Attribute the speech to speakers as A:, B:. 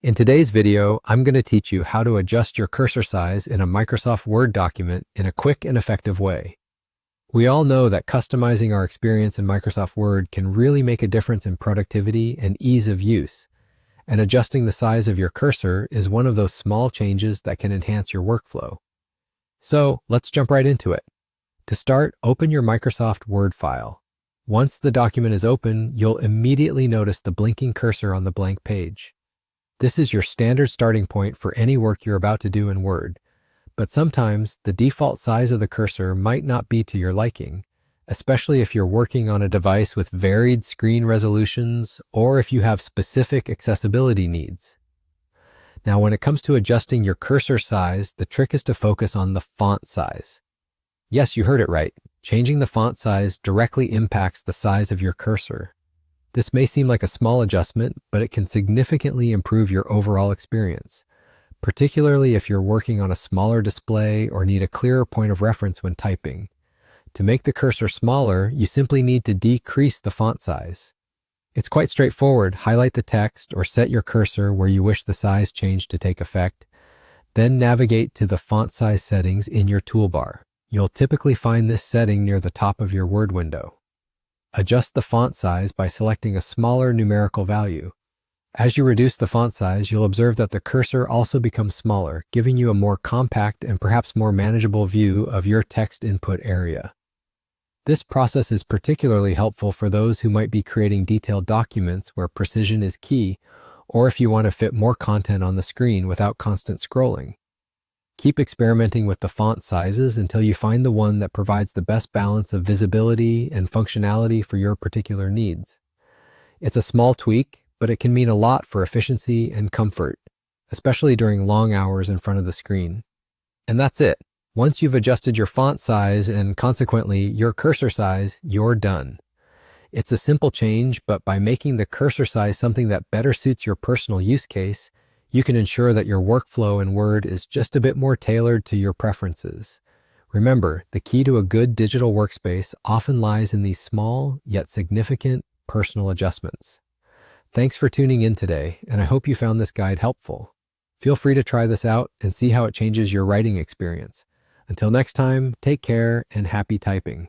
A: In today's video, I'm going to teach you how to adjust your cursor size in a Microsoft Word document in a quick and effective way. We all know that customizing our experience in Microsoft Word can really make a difference in productivity and ease of use, and adjusting the size of your cursor is one of those small changes that can enhance your workflow. So let's jump right into it. To start, open your Microsoft Word file. Once the document is open, you'll immediately notice the blinking cursor on the blank page. This is your standard starting point for any work you're about to do in Word, but sometimes the default size of the cursor might not be to your liking, especially if you're working on a device with varied screen resolutions or if you have specific accessibility needs. Now, when it comes to adjusting your cursor size, the trick is to focus on the font size. Yes, you heard it right. Changing the font size directly impacts the size of your cursor. This may seem like a small adjustment, but it can significantly improve your overall experience, particularly if you're working on a smaller display or need a clearer point of reference when typing. To make the cursor smaller, you simply need to decrease the font size. It's quite straightforward. Highlight the text or set your cursor where you wish the size change to take effect. Then navigate to the font size settings in your toolbar. You'll typically find this setting near the top of your Word window. Adjust the font size by selecting a smaller numerical value. As you reduce the font size, you'll observe that the cursor also becomes smaller, giving you a more compact and perhaps more manageable view of your text input area. This process is particularly helpful for those who might be creating detailed documents where precision is key, or if you want to fit more content on the screen without constant scrolling. Keep experimenting with the font sizes until you find the one that provides the best balance of visibility and functionality for your particular needs. It's a small tweak, but it can mean a lot for efficiency and comfort, especially during long hours in front of the screen. And that's it. Once you've adjusted your font size and consequently your cursor size, you're done. It's a simple change, but by making the cursor size something that better suits your personal use case, you can ensure that your workflow in Word is just a bit more tailored to your preferences. Remember, the key to a good digital workspace often lies in these small yet significant personal adjustments. Thanks for tuning in today, and I hope you found this guide helpful. Feel free to try this out and see how it changes your writing experience. Until next time, take care and happy typing.